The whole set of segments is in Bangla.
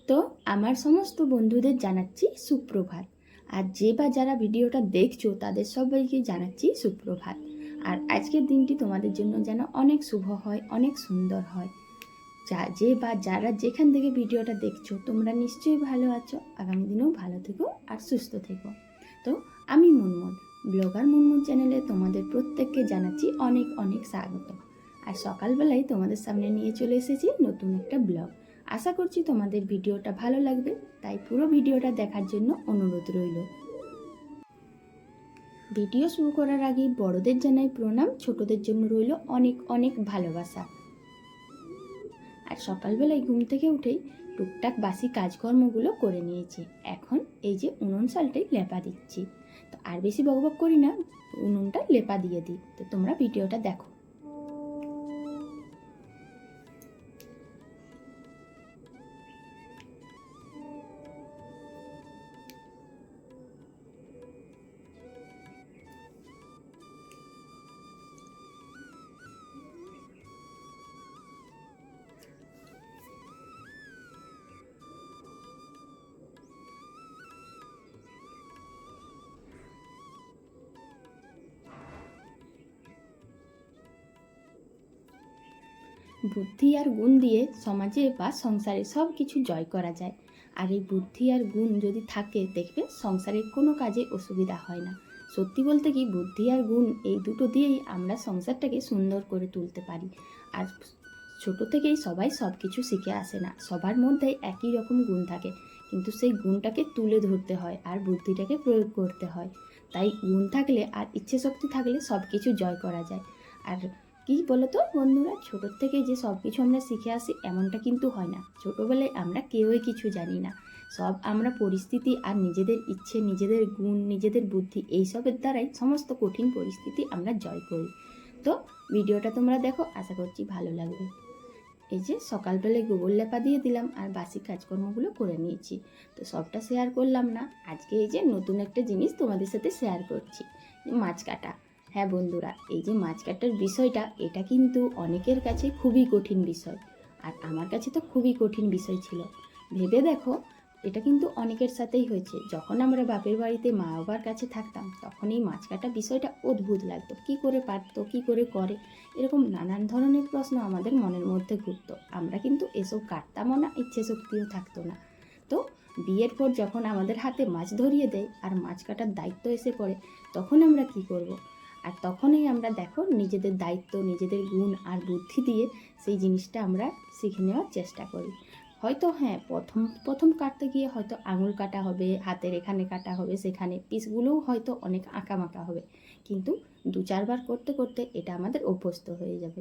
তো আমার সমস্ত বন্ধুদের জানাচ্ছি সুপ্রভাত। আর যে বা যারা ভিডিওটা দেখছো তাদের সবাইকে জানাচ্ছি সুপ্রভাত। আর আজকের দিনটি তোমাদের জন্য যেন অনেক শুভ হয়, অনেক সুন্দর হয়। যে বা যারা যেখান থেকে ভিডিওটা দেখছো তোমরা নিশ্চয়ই ভালো আছো, আগামী দিনেও ভালো থেকো আর সুস্থ থেকো। তো আমি মুনমুন, ব্লগার মুনমুন চ্যানেলে তোমাদের প্রত্যেককে জানাচ্ছি অনেক অনেক স্বাগত। আর সকালবেলায় তোমাদের সামনে নিয়ে চলে এসেছি নতুন একটা ব্লগ। আশা করছি তোমাদের ভিডিওটা ভালো লাগবে, তাই পুরো ভিডিওটা দেখার জন্য অনুরোধ রইল। ভিডিও শুরু করার আগে বড়দের জানাই প্রণাম, ছোটদের জন্য রইল অনেক অনেক ভালোবাসা। আর সকালবেলায় ঘুম থেকে উঠেই টুকটাক বাসি কাজকর্মগুলো করে নিয়েছি। এখন এই যে উনুন শালটাই লেপা দিচ্ছি। তো আর বেশি বকবক করি না, উনুনটা লেপা দিয়ে দিই। তো তোমরা ভিডিওটা দেখো। বুদ্ধি আর গুণ দিয়ে সমাজে বা সংসারে সব কিছু জয় করা যায়। আর এই বুদ্ধি আর গুণ যদি থাকে দেখবে সংসারের কোনো কাজে অসুবিধা হয় না। সত্যি বলতে কি, বুদ্ধি আর গুণ এই দুটো দিয়েই আমরা সংসারটাকে সুন্দর করে তুলতে পারি। আর ছোট থেকেই সবাই সব কিছু শিখে আসে না, সবার মধ্যেই একই রকম গুণ থাকে, কিন্তু সেই গুণটাকে তুলে ধরতে হয় আর বুদ্ধিটাকে প্রয়োগ করতে হয়। তাই গুণ থাকলে আর ইচ্ছে শক্তি থাকলে সব কিছু জয় করা যায়। আর কি বলতো বন্ধুরা, ছোটোর থেকে যে সব কিছু আমরা শিখে আসি এমনটা কিন্তু হয় না। ছোটোবেলায় আমরা কেউই কিছু জানি না, সব আমরা পরিস্থিতি আর নিজেদের ইচ্ছে, নিজেদের গুণ, নিজেদের বুদ্ধি এইসবের দ্বারাই সমস্ত কঠিন পরিস্থিতি আমরা জয় করি। তো ভিডিওটা তোমরা দেখো, আশা করছি ভালো লাগবে। এই যে সকালবেলায় গোবর লেপা দিয়ে দিলাম আর বাসি কাজকর্মগুলো করে নিয়েছি। তো সবটা শেয়ার করলাম না, আজকে এই যে নতুন একটা জিনিস তোমাদের সাথে শেয়ার করছি, মাছ কাটা। হ্যাঁ বন্ধুরা, এই যে মাছ কাটার বিষয়টা, এটা কিন্তু অনেকের কাছে খুবই কঠিন বিষয়। আর আমার কাছে তো খুবই কঠিন বিষয় ছিল। ভেবে দেখো, এটা কিন্তু অনেকের সাথেই হয়েছে। যখন আমরা বাপের বাড়িতে মা বাবার কাছে থাকতাম তখন এই মাছ কাটা বিষয়টা অদ্ভুত লাগতো। কী করে পারতো, কী করে করে, এরকম নানান ধরনের প্রশ্ন আমাদের মনের মধ্যে ঘুরতো। আমরা কিন্তু এসব কাটতামও না, ইচ্ছে শক্তিও থাকতো না। তো বিয়ের পর যখন আমাদের হাতে মাছ ধরিয়ে দেয় আর মাছ কাটার দায়িত্ব এসে পড়ে, তখন আমরা কি করব। আর তখনই আমরা দেখো নিজেদের দায়িত্ব, নিজেদের গুণ আর বুদ্ধি দিয়ে সেই জিনিসটা আমরা শিখে নেওয়ার চেষ্টা করি। হয়তো হ্যাঁ, প্রথম প্রথম কাটতে গিয়ে হয়তো আঙুল কাটা হবে, হাতের এখানে কাটা হবে, সেখানে পিসগুলোও হয়তো অনেক আঁকামাকা হবে, কিন্তু দু চারবার করতে করতে এটা আমাদের অভ্যস্ত হয়ে যাবে।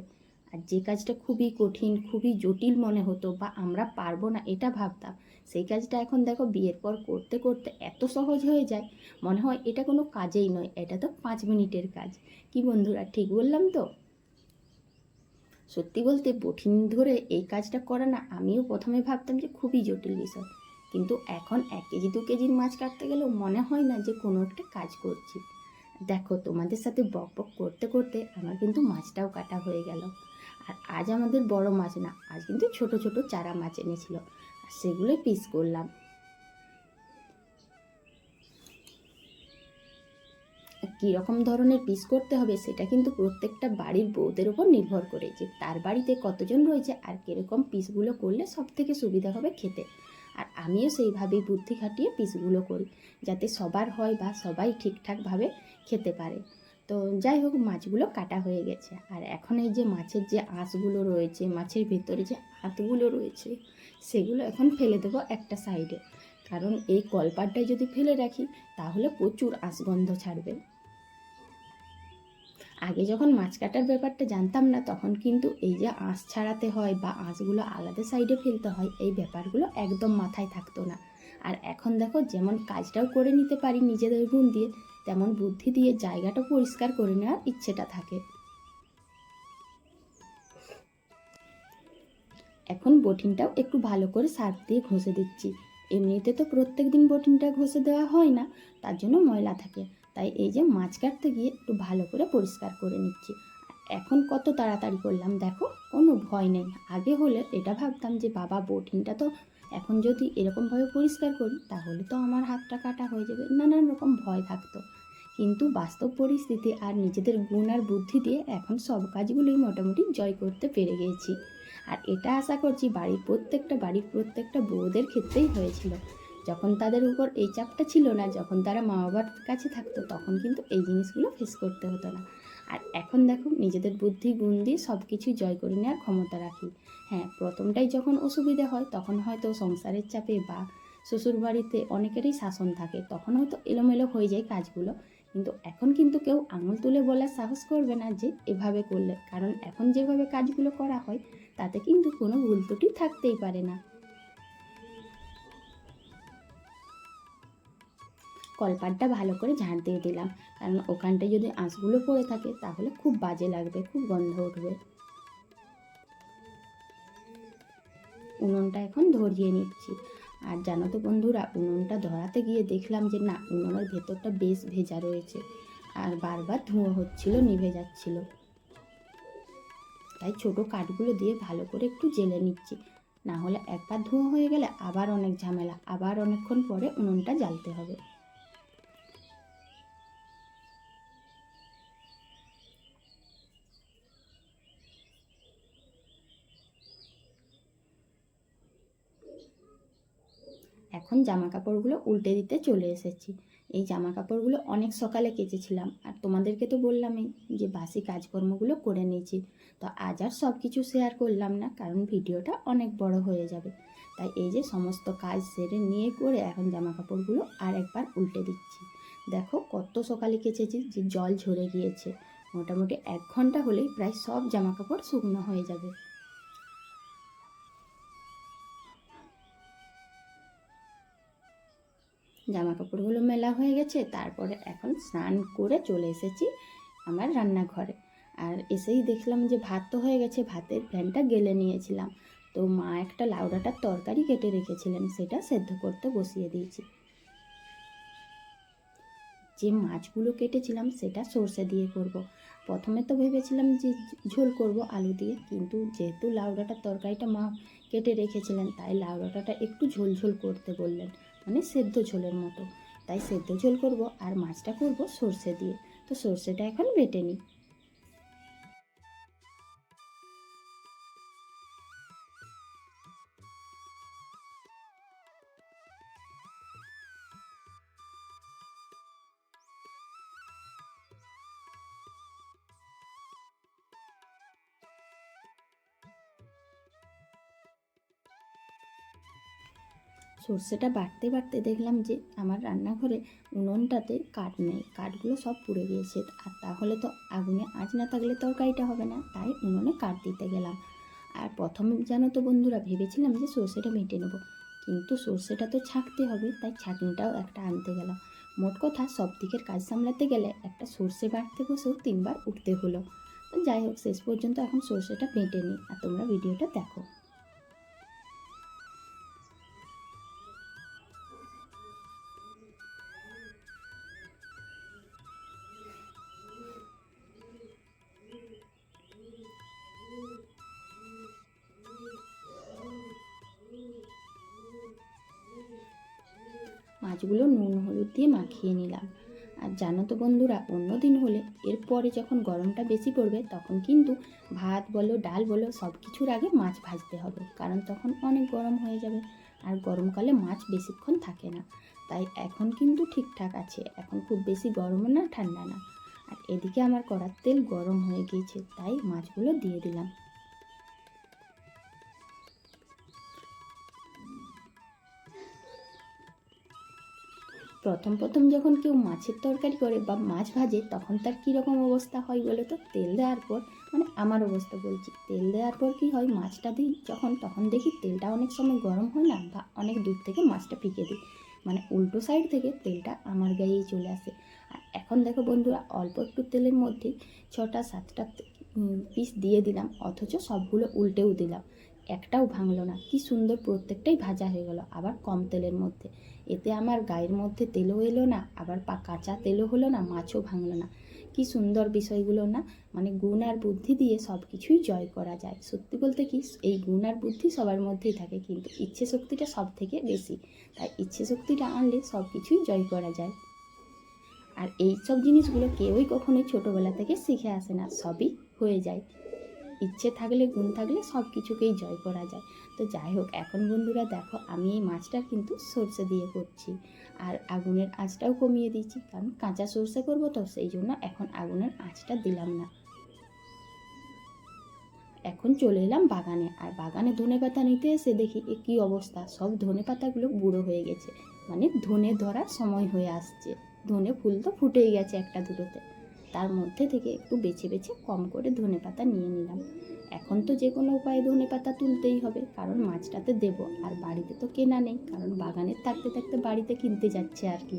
আর যে কাজটা খুবই কঠিন, খুবই জটিল মনে হতো বা আমরা পারবো না এটা ভাবতাম, সেই কাজটা এখন দেখো বিয়ের পর করতে করতে এত সহজ হয়ে যায়, মনে হয় এটা কোনো কাজেই নয়, এটা তো 5 মিনিটের কাজ। কি বন্ধুরা, ঠিক বললাম তো? সত্যি বলতে কঠিন ধরে এই কাজটা করা না, আমিও প্রথমে ভাবতাম যে খুবই জটিল বিষয়, কিন্তু এখন 1 কেজি 2 কেজির মাছ কাটতে গেলেও মনে হয় না যে কোনো একটা কাজ করছি। দেখো তোমাদের সাথে বক বক করতে করতে আমার কিন্তু মাছটাও কাটা হয়ে গেল। আর আজ আমাদের বড় মাছ না, আজ কিন্তু ছোট ছোট চারা মাছ এনেছিল, আর সেগুলোই পিস করলাম। কীরকম ধরনের পিস করতে হবে সেটা কিন্তু প্রত্যেকটা বাড়ির বউদের ওপর নির্ভর করে, যে তার বাড়িতে কতজন রয়েছে আর কীরকম পিসগুলো করলে সব থেকে সুবিধা হবে খেতে। আর আমিও সেইভাবেই বুদ্ধি খাটিয়ে পিসগুলো করি, যাতে সবার হয় বা সবাই ঠিকঠাকভাবে খেতে পারে। তো যাই হোক, মাছগুলো কাটা হয়ে গেছে। আর এখন এই যে মাছের যে আঁশগুলো রয়েছে, মাছের ভেতরে যে হাতগুলো রয়েছে, সেগুলো এখন ফেলে দেবো একটা সাইডে। কারণ এই কলপাটটায় যদি ফেলে রাখি তাহলে প্রচুর আঁশগন্ধ ছাড়বে। আগে যখন মাছ কাটার ব্যাপারটা জানতাম না, তখন কিন্তু এই যে আঁশ ছাড়াতে হয় বা আঁশগুলো আলাদা সাইডে ফেলতে হয়, এই ব্যাপারগুলো একদম মাথায় থাকতো না। আর এখন দেখো, যেমন কাজটাও করে নিতে পারি নিজেদের গুণ দিয়ে, তেমন বুদ্ধি দিয়ে জায়গাটা পরিষ্কার করে নেওয়ার ইচ্ছেটা থাকে। এখন বটিনটাও একটু ভালো করে সার্ফ দিয়ে ঘষে দিচ্ছি। এমনিতে তো প্রত্যেক দিন বটিনটা ঘষে দেওয়া হয় না, তার জন্য ময়লা থাকে। তাই এই যে মাছ কাটতে গিয়ে একটু ভালো করে পরিষ্কার করে নিচ্ছি। এখন কত তাড়াতাড়ি করলাম দেখো, কোনো ভয় নেই। আগে হলে এটা ভাবতাম যে বাবা বটিনটা তো এখন যদি এরকমভাবে পরিষ্কার করি তাহলে তো আমার হাতটা কাটা হয়ে যাবে, নানান রকম ভয় থাকতো। কিন্তু বাস্তব পরিস্থিতি আর নিজেদের গুণ আর বুদ্ধি দিয়ে এখন সব কাজগুলোই মোটামুটি জয় করতে পেরে গিয়েছি। আর এটা আশা করছি বাড়ির প্রত্যেকটা বউদের ক্ষেত্রেই হয়েছিল। যখন তাদের উপর এই চাপটা ছিল না, যখন তারা মা বাবার কাছে থাকতো, তখন কিন্তু এই জিনিসগুলো ফেস করতে হতো না। আর এখন দেখো নিজেদের বুদ্ধি গুণ দিয়ে সব কিছু জয় করে নেওয়ার ক্ষমতা রাখি। হ্যাঁ, প্রথমটাই যখন অসুবিধা হয় তখন হয়তো সংসারের চাপে বা শ্বশুরবাড়িতে অনেকেরই শাসন থাকে, তখন হয়তো এলোমেলো হয়ে যায় কাজগুলো। কিন্তু এখন কিন্তু কেউ আঙুল তুলে বলার সাহস করবে না যে এভাবে করলে, কারণ এখন যেভাবে কাজগুলো করা হয় তাতে কিন্তু কোনো ভুল ত্রুটি থাকতেই পারে না। কলপাটটা ভালো করে ঝাড় দিয়ে দিলাম, কারণ ওখানটায় যদি আঁশগুলো পড়ে থাকে তাহলে খুব বাজে লাগবে, খুব গন্ধ উঠবে। উনুনটা এখন ধরিয়ে নিচ্ছি। আর জানো তো বন্ধুরা, উনুনটা ধরাতে গিয়ে দেখলাম যে না, উনুনের ভেতরটা বেশ ভেজা রয়েছে আর বারবার ধোঁয়া হচ্ছিল, নিভে যাচ্ছিল। তাই ছোটো কাঠগুলো দিয়ে ভালো করে একটু জেলে নিচ্ছি, না হলে একবার ধোঁয়া হয়ে গেলে আবার অনেক ঝামেলা, আবার অনেকক্ষণ পরে উনুনটা জ্বালতে হবে। এখন জামা কাপড়গুলো উল্টে দিতে চলে এসেছি। এই জামা কাপড়গুলো অনেক সকালে কেচেছিলাম, আর তোমাদেরকে তো বললামই যে বাসি কাজকর্মগুলো করে নিয়েছি। তো আজ আর সব কিছু শেয়ার করলাম না, কারণ ভিডিওটা অনেক বড় হয়ে যাবে। তাই এই যে সমস্ত কাজ সেরে নিয়ে করে এখন জামা কাপড়গুলো আর একবার উল্টে দিচ্ছি। দেখো কত সকালে কেচেছি যে জল ঝরে গিয়েছে। মোটামুটি 1 ঘন্টা হলেই প্রায় সব জামা কাপড় শুকনো হয়ে যাবে। জামা কাপড়গুলো মেলা হয়ে গেছে, তারপরে এখন স্নান করে চলে এসেছি আমার রান্নাঘরে। আর এসেই দেখলাম যে ভাত তো হয়ে গেছে, ভাতের ফ্যানটা গেলে নিয়েছিলাম। তো মা একটা লাউ ডাঁটার তরকারি কেটে রেখেছিলেন, সেটা সেদ্ধ করতে বসিয়ে দিয়েছি। যে মাছগুলো কেটেছিলাম সেটা সর্ষে দিয়ে করব। প্রথমে তো ভেবেছিলাম যে ঝোল করব আলু দিয়ে, কিন্তু যেহেতু লাউ ডাঁটার তরকারিটা মা কেটে রেখেছিলেন, তাই লাউ ডাঁটাটা একটু ঝোল ঝোল করতে বললেন, মানে সেদ্ধ ঝোলের মতো। তাই সেদ্ধ ঝোল করব আর মাছটা করব সর্ষে দিয়ে। তো সর্ষেটা এখন বেটে নিই। সর্ষেটা বাটতে বাটতে দেখলাম যে আমার রান্নাঘরে উনুনটাতে কাঠ নেই, কাঠগুলো সব পুড়ে গিয়েছে। আর তাহলে তো আগুনে আঁচ না থাকলে তরকারিটা হবে না, তাই উনুনে কাঠ দিতে গেলাম। আর প্রথমে জানো তো বন্ধুরা, ভেবেছিলাম যে সর্ষেটা বেটে নেব, কিন্তু সর্ষেটা তো ছাঁকতে হবে, তাই ছাঁকনিটাও একটা আনতে গেলাম। মোট কথা সব দিকের কাজ সামলাতে গেলে একটা সর্ষে বাটতে বসেও 3বার উঠতে হলো। তো যাই হোক, শেষ পর্যন্ত এখন সর্ষেটা বেটে নিই, আর তোমরা ভিডিওটা দেখো। মাছগুলো নুন হলুদ দিয়ে মাখিয়ে নিলাম। আর জানো তো বন্ধুরা, অন্য দিন হলে এরপরে যখন গরমটা বেশি পড়বে তখন কিন্তু ভাত বলো ডাল বলো সব কিছুর আগে মাছ ভাজতে হবে, কারণ তখন অনেক গরম হয়ে যাবে। আর গরমকালে মাছ বেশিক্ষণ থাকে না। তাই এখন কিন্তু ঠিকঠাক আছে, এখন খুব বেশি গরমও না ঠান্ডা না। আর এদিকে আমার কড়ার তেল গরম হয়ে গিয়েছে, তাই মাছগুলো দিয়ে দিলাম। প্রথম প্রথম যখন কেউ মাছের তরকারি করে বা মাছ ভাজে তখন তার কীরকম অবস্থা হয় বলো তো? তেল দেওয়ার পর, মানে আমার অবস্থা বলছি, তেল দেওয়ার পর কী হয়, মাছটা দিই যখন, তখন দেখি তেলটা অনেক সময় গরম হয় না, বা অনেক দূর থেকে মাছটা ফিকে দিই, মানে উল্টো সাইড থেকে তেলটা আমার গায়েই চলে আসে। আর এখন দেখো বন্ধুরা, অল্প একটু তেলের মধ্যেই 6টা 7টা পিস দিয়ে দিলাম, অথচ সবগুলো উল্টেও দিলাম। একটাও ভাঙলো না। কি সুন্দর প্রত্যেকটাই ভাজা হয়ে গেল, আবার কম তেলের মধ্যে। এতে আমার গায়ের মধ্যে তেলও এলো না, আবার কাঁচা তেলও হলো না, মাছও ভাঙলো না। কি সুন্দর বিষয়গুলো না, মানে গুণ আর বুদ্ধি দিয়ে সব কিছুই জয় করা যায়। সত্যি বলতে কি, এই গুণ আর বুদ্ধি সবার মধ্যেই থাকে, কিন্তু ইচ্ছে শক্তিটা সব থেকে বেশি। তাই ইচ্ছে শক্তিটা আনলে সব কিছুই জয় করা যায়। আর এই সব জিনিসগুলো কেউই কখনোই ছোটোবেলা থেকে শিখে আসে না, সবই হয়ে যায়। ইচ্ছে থাকলে, গুণ থাকলে সব কিছুকেই জয় করা যায়। তো যাই হোক, এখন বন্ধুরা দেখো, আমি এই মাছটা কিন্তু সর্ষে দিয়ে করছি। আর আগুনের আঁচটাও কমিয়ে দিয়েছি, কারণ কাঁচা সর্ষে করবো তো, সেই জন্য এখন আগুনের আঁচটা দিলাম না। এখন চলে এলাম বাগানে। আর বাগানে ধনেপাতা নিতে এসে দেখি এ কী অবস্থা, সব ধনেপাতাগুলো বুড়ো হয়ে গেছে, মানে ধনে ধরার সময় হয়ে আসছে। ধনে ফুল তো ফুটেই গেছে একটা দুটোতে, তার মধ্যে থেকে একটু বেছে বেছে কম করে ধনেপাতা নিয়ে নিলাম। এখন তো যে কোনো উপায়ে ধনেপাতা তুলতেই হবে, কারণ মাছটাতে দেবো। আর বাড়িতে তো কেনা নেই, কারণ বাগানের থাকতে থাকতে বাড়িতে কিনতে যাচ্ছে আর কি।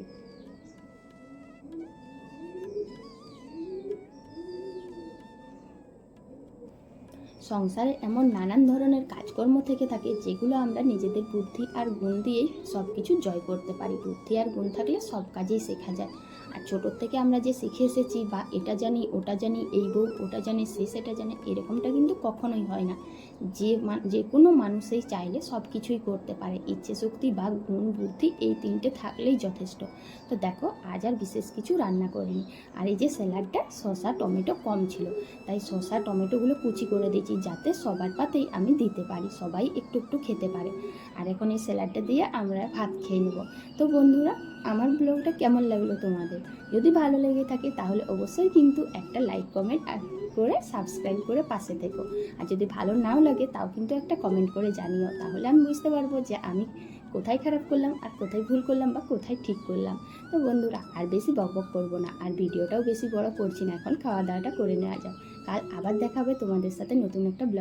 সংসারে এমন নানান ধরনের কাজকর্ম থেকে থাকে, যেগুলো আমরা নিজেদের বুদ্ধি আর গুণ দিয়েই সব কিছু জয় করতে পারি। বুদ্ধি আর গুণ থাকলে সব কাজেই শেখা যায়। আর ছোটোর থেকে আমরা যে শিখে এসেছি, বা এটা জানি ওটা জানি, এই বউ ওটা জানে, সে সেটা জানে, এরকমটা কিন্তু কখনোই হয় না। যে কোনো মানুষই চাইলে সব কিছুই করতে পারে। ইচ্ছে শক্তি বা গুণ বুদ্ধি এই তিনটে থাকলেই যথেষ্ট। তো দেখো, আজ আর বিশেষ কিছু রান্না করিনি। আর এই যে স্যালাডটা, শসা টমেটো কম ছিল, তাই শসা টমেটোগুলো কুচি করে দিয়েছি, যাতে সবার পাতেই আমি দিতে পারি, সবাই একটু একটু খেতে পারে। আর এখন এই স্যালাডটা দিয়ে আমরা ভাত খেয়ে নেব। তো বন্ধুরা, আমার ব্লগটা কেমন লাগলো তোমাদের? যদি ভালো লেগে থাকে তাহলে অবশ্যই কিন্তু একটা লাইক কমেন্ট করে সাবস্ক্রাইব করে পাশে থেকো। আর যদি ভালো নাও লাগে তাও কিন্তু একটা কমেন্ট করে জানিও, তাহলে আমি বুঝতে পারবো যে আমি কোথায় খারাপ করলাম, আর কোথায় ভুল করলাম, বা কোথায় ঠিক করলাম। তো বন্ধুরা, আর বেশি বকবক করবো না, আর ভিডিওটাও বেশি বড় করছি না, এখন খাওয়া দাওয়াটা করে নেওয়া যাক। কাল আবার দেখা হবে তোমাদের সাথে নতুন একটা ব্লগ।